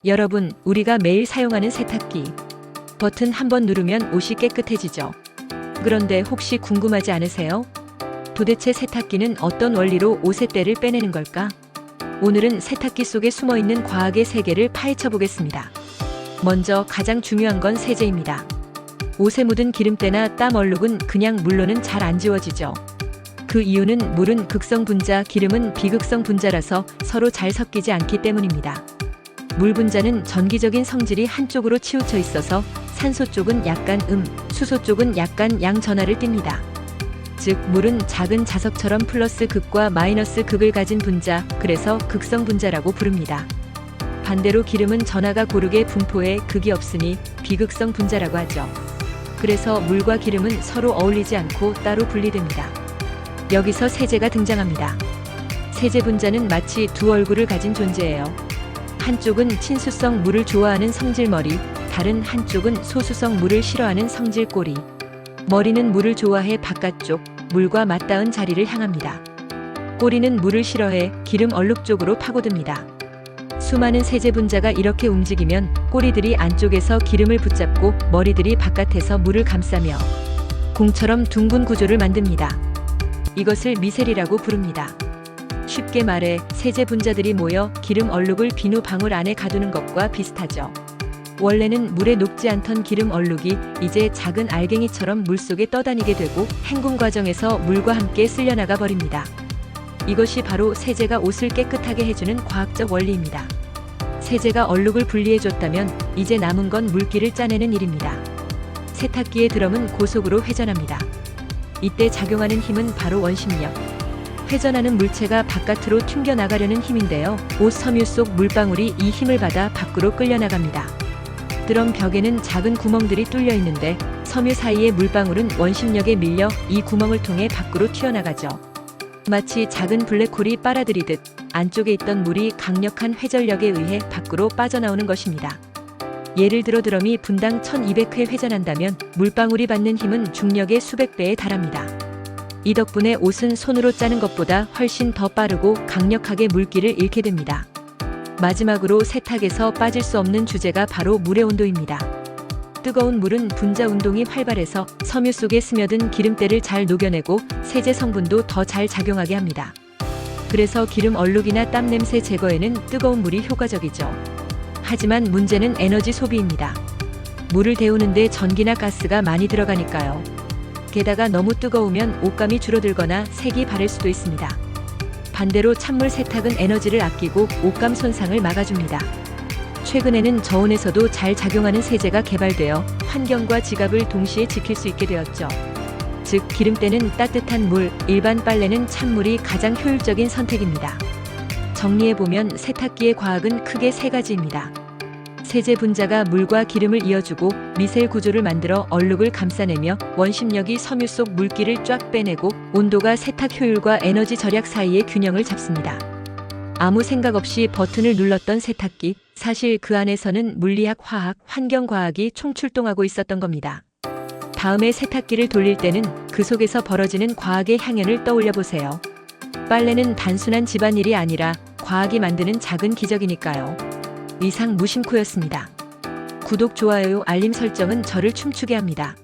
여러분, 우리가 매일 사용하는 세탁기. 버튼 한번 누르면 옷이 깨끗해지죠. 그런데 혹시 궁금하지 않으세요? 도대체 세탁기는 어떤 원리로 옷의 때를 빼내는 걸까? 오늘은 세탁기 속에 숨어있는 과학의 세계를 파헤쳐 보겠습니다. 먼저 가장 중요한 건 세제입니다. 옷에 묻은 기름때나 땀 얼룩은 그냥 물로는 잘 안 지워지죠. 그 이유는 물은 극성 분자, 기름은 비극성 분자라서 서로 잘 섞이지 않기 때문입니다. 물 분자는 전기적인 성질이 한쪽으로 치우쳐 있어서 산소 쪽은 약간 수소 쪽은 약간 양 전하를 띱니다. 즉, 물은 작은 자석처럼 플러스 극과 마이너스 극을 가진 분자, 그래서 극성 분자라고 부릅니다. 반대로 기름은 전하가 고르게 분포해 극이 없으니 비극성 분자라고 하죠. 그래서 물과 기름은 서로 어울리지 않고 따로 분리됩니다. 여기서 세제가 등장합니다. 세제 분자는 마치 두 얼굴을 가진 존재예요. 한쪽은 친수성 물을 좋아하는 성질머리, 다른 한쪽은 소수성 물을 싫어하는 성질꼬리. 머리는 물을 좋아해 바깥쪽, 물과 맞닿은 자리를 향합니다. 꼬리는 물을 싫어해 기름 얼룩 쪽으로 파고듭니다. 수많은 세제 분자가 이렇게 움직이면 꼬리들이 안쪽에서 기름을 붙잡고 머리들이 바깥에서 물을 감싸며 공처럼 둥근 구조를 만듭니다. 이것을 미셀이라고 부릅니다. 쉽게 말해 세제 분자들이 모여 기름 얼룩을 비누 방울 안에 가두는 것과 비슷하죠. 원래는 물에 녹지 않던 기름 얼룩이 이제 작은 알갱이처럼 물속에 떠다니게 되고 헹굼 과정에서 물과 함께 쓸려나가 버립니다. 이것이 바로 세제가 옷을 깨끗하게 해주는 과학적 원리입니다. 세제가 얼룩을 분리해줬다면 이제 남은 건 물기를 짜내는 일입니다. 세탁기의 드럼은 고속으로 회전합니다. 이때 작용하는 힘은 바로 원심력. 회전하는 물체가 바깥으로 튕겨나가려는 힘인데요. 옷 섬유 속 물방울이 이 힘을 받아 밖으로 끌려나갑니다. 드럼 벽에는 작은 구멍들이 뚫려 있는데 섬유 사이의 물방울은 원심력에 밀려 이 구멍을 통해 밖으로 튀어나가죠. 마치 작은 블랙홀이 빨아들이듯 안쪽에 있던 물이 강력한 회전력에 의해 밖으로 빠져나오는 것입니다. 예를 들어 드럼이 분당 1200회 회전한다면 물방울이 받는 힘은 중력의 수백 배에 달합니다. 이 덕분에 옷은 손으로 짜는 것보다 훨씬 더 빠르고 강력하게 물기를 잃게 됩니다. 마지막으로 세탁에서 빠질 수 없는 주제가 바로 물의 온도입니다. 뜨거운 물은 분자 운동이 활발해서 섬유 속에 스며든 기름때를 잘 녹여내고 세제 성분도 더 잘 작용하게 합니다. 그래서 기름 얼룩이나 땀 냄새 제거에는 뜨거운 물이 효과적이죠. 하지만 문제는 에너지 소비입니다. 물을 데우는데 전기나 가스가 많이 들어가니까요. 게다가 너무 뜨거우면 옷감이 줄어들거나 색이 바를 수도 있습니다. 반대로 찬물 세탁은 에너지를 아끼고 옷감 손상을 막아줍니다. 최근에는 저온에서도 잘 작용하는 세제가 개발되어 환경과 지갑을 동시에 지킬 수 있게 되었죠. 즉, 기름때는 따뜻한 물, 일반 빨래는 찬물이 가장 효율적인 선택입니다. 정리해보면 세탁기의 과학은 크게 세 가지입니다. 세제 분자가 물과 기름을 이어주고 미셀 구조를 만들어 얼룩을 감싸내며 원심력이 섬유 속 물기를 쫙 빼내고 온도가 세탁 효율과 에너지 절약 사이의 균형을 잡습니다. 아무 생각 없이 버튼을 눌렀던 세탁기, 사실 그 안에서는 물리학, 화학, 환경과학이 총출동하고 있었던 겁니다. 다음에 세탁기를 돌릴 때는 그 속에서 벌어지는 과학의 향연을 떠올려 보세요. 빨래는 단순한 집안일이 아니라 과학이 만드는 작은 기적이니까요. 이상 무심코였습니다. 구독, 좋아요, 알림 설정은 저를 춤추게 합니다.